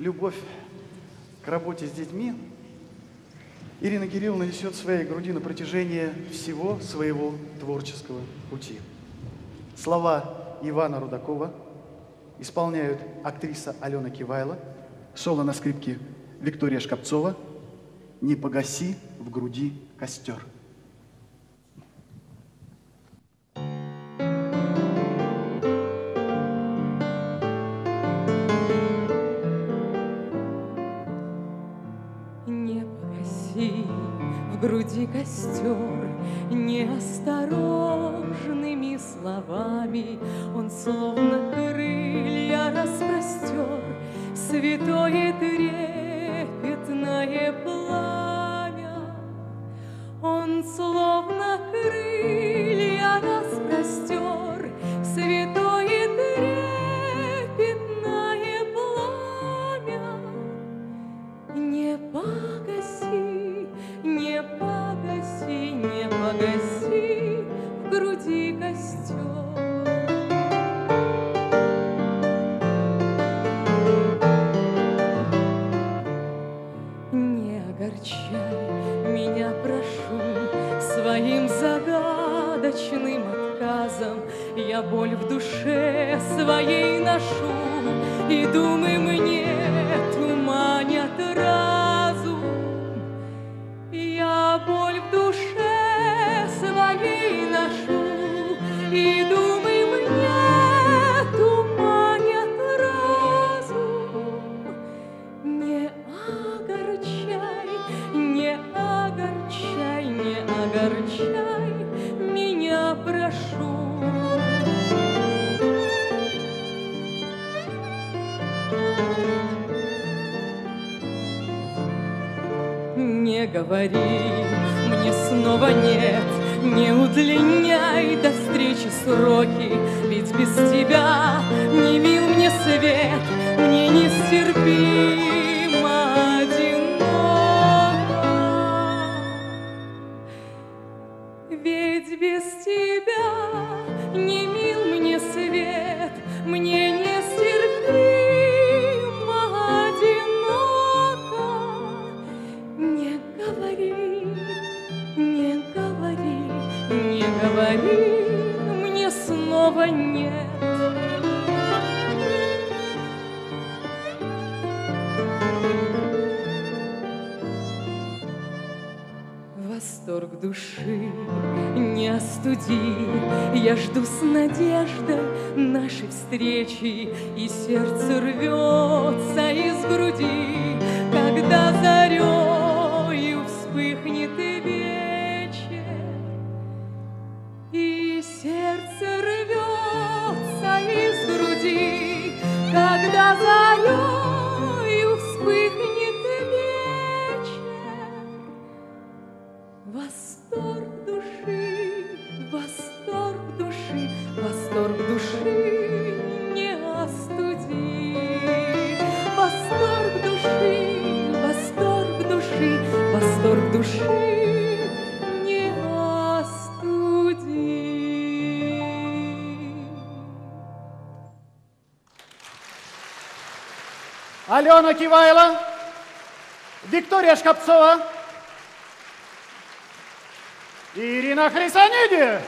любовь к работе с детьми Ирина Кирилловна несет в своей груди на протяжении всего своего творческого пути. Слова Ивана Рудакова исполняют актриса Алена Кивайло, соло на скрипке Виктория Шкапцова «Не погаси в груди костер». Не погаси в груди костер, неосторожными словами он словно крылья распростер, святое трепетное пламя. Он словно крылья распростер, святое трепетное пламя. Не погаси, не погаси, не погаси в груди костер. Не огорчай меня, прошу, своим загадочным отказом. Я боль в душе своей ношу, и думы мне туманят разум. Я боль в душе своей ношу, и думы мне туманят разум. Не огорчай, не огорчай, не огорчай меня, прошу. Не говори мне снова нет, не удлиняй до встречи сроки, ведь без тебя не мил мне свет, мне нестерпимо одиноко. Ведь без тебя не мил мне свет, мне нестерпимо одиноко. Не говори, не говори, не говори мне снова нет. Восторг души не остуди, я жду с надеждой нашей встречи, и сердце рвется из груди, когда зарею вспыхнет вечер. И сердце рвется из груди, когда зарею вспыхнет вечер. Восторг души, восторг души, восторг души не остуди. Восторг души, восторг души, восторг души не остуди. Алена Кивайло, Виктория Шкапцова, Ирина Хрисаниди.